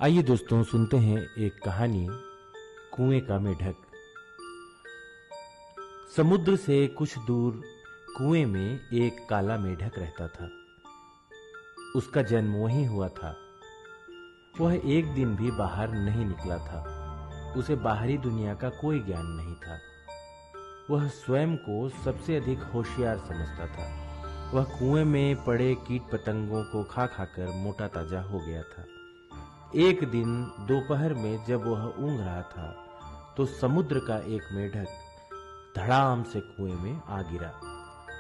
आइए दोस्तों, सुनते हैं एक कहानी, कुएं का मेढक। समुद्र से कुछ दूर कुएं में एक काला मेढक रहता था। उसका जन्म वहीं हुआ था। वह एक दिन भी बाहर नहीं निकला था। उसे बाहरी दुनिया का कोई ज्ञान नहीं था। वह स्वयं को सबसे अधिक होशियार समझता था। वह कुएं में पड़े कीट पतंगों को खा खाकर मोटा ताजा हो गया था। एक दिन दोपहर में जब वह ऊँघ रहा था तो समुद्र का एक मेढक धड़ाम से कुएं में आ गिरा।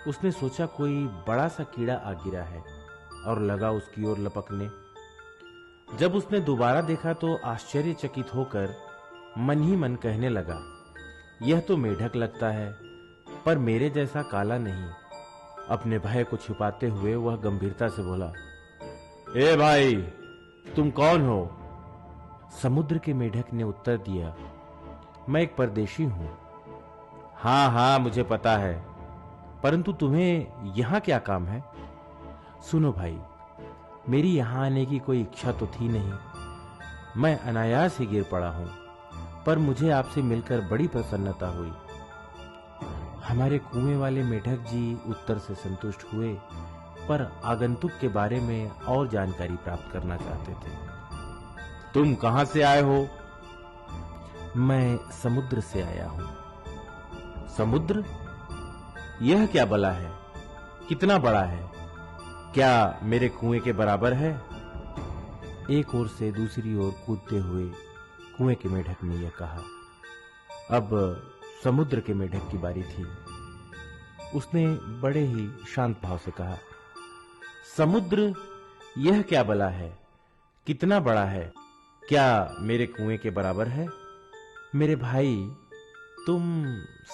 उसने सोचा कोई बड़ा सा कीड़ा आ गिरा है और लगा उसकी ओर लपकने। जब उसने दोबारा देखा तो आश्चर्यचकित होकर मन ही मन कहने लगा, यह तो मेढक लगता है, पर मेरे जैसा काला नहीं। अपने भय को छिपाते हुए वह गंभीरता से बोला, ए भाई, तुम कौन हो? समुद्र के मेढक ने उत्तर दिया, मैं एक परदेशी हूं। हाँ, मुझे पता है, परंतु तुम्हें यहां क्या काम है? सुनो भाई, मेरी यहां आने की कोई इच्छा तो थी नहीं। मैं अनायास ही गिर पड़ा हूं, पर मुझे आपसे मिलकर बड़ी प्रसन्नता हुई। हमारे कुएं वाले मेढक जी उत्तर से संतुष्ट हुए, पर आगंतुक के बारे में और जानकारी प्राप्त करना चाहते थे। तुम कहां से आए हो? मैं समुद्र से आया हूं। समुद्र? यह क्या बला है? कितना बड़ा है? क्या मेरे कुएं के बराबर है? एक ओर से दूसरी ओर कूदते हुए कुएं के मेढक ने यह कहा। अब समुद्र के मेढक की बारी थी। उसने बड़े ही शांत भाव से कहा, समुद्र, यह क्या बला है? कितना बड़ा है? क्या मेरे कुएं के बराबर है? मेरे भाई, तुम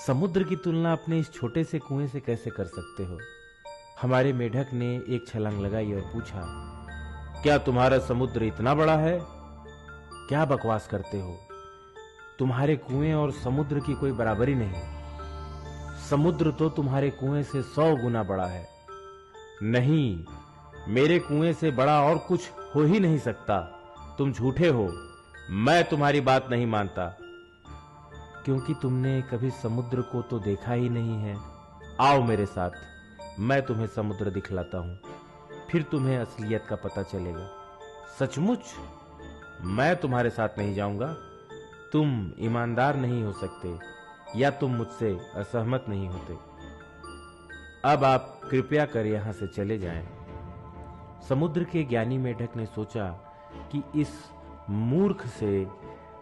समुद्र की तुलना अपने इस छोटे से कुएं से कैसे कर सकते हो? हमारे मेढक ने एक छलांग लगाई और पूछा, क्या तुम्हारा समुद्र इतना बड़ा है? क्या बकवास करते हो? तुम्हारे कुएं और समुद्र की कोई बराबरी नहीं। समुद्र तो तुम्हारे कुएं से 100 गुना बड़ा है। नहीं, मेरे कुएं से बड़ा और कुछ हो ही नहीं सकता। तुम झूठे हो। मैं तुम्हारी बात नहीं मानता। क्योंकि तुमने कभी समुद्र को तो देखा ही नहीं है। आओ मेरे साथ, मैं तुम्हें समुद्र दिखलाता हूं, फिर तुम्हें असलियत का पता चलेगा। सचमुच? मैं तुम्हारे साथ नहीं जाऊंगा। तुम ईमानदार नहीं हो सकते, या तुम मुझसे असहमत नहीं होते। अब आप कृपया कर यहां से चले जाएं। समुद्र के ज्ञानी मेढक ने सोचा कि इस मूर्ख से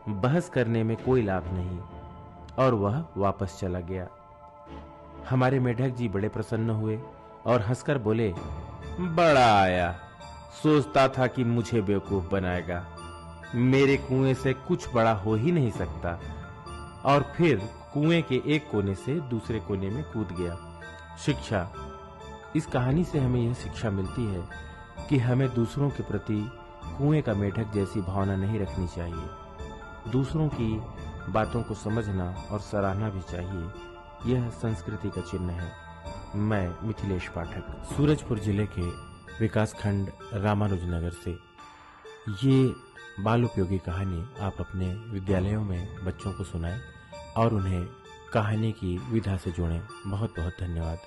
बहस करने में कोई लाभ नहीं, और वह वापस चला गया। हमारे मेढक जी बड़े प्रसन्न हुए और हंसकर बोले, बड़ा आया, सोचता था कि मुझे बेवकूफ बनाएगा। मेरे कुएं से कुछ बड़ा हो ही नहीं सकता। और फिर कुएं के एक कोने से दूसरे कोने में कूद गया। शिक्षा। इस कहानी से हमें यह शिक्षा मिलती है कि हमें दूसरों के प्रति कुएं का मेढक जैसी भावना नहीं रखनी चाहिए। दूसरों की बातों को समझना और सराहना भी चाहिए। यह संस्कृति का चिन्ह है। मैं मिथिलेश पाठक, सूरजपुर जिले के विकासखंड रामानुजनगर से। ये बाल उपयोगी कहानी आप अपने विद्यालयों में बच्चों को सुनाएं और उन्हें कहानी की विधा से जोड़ें। बहुत बहुत धन्यवाद।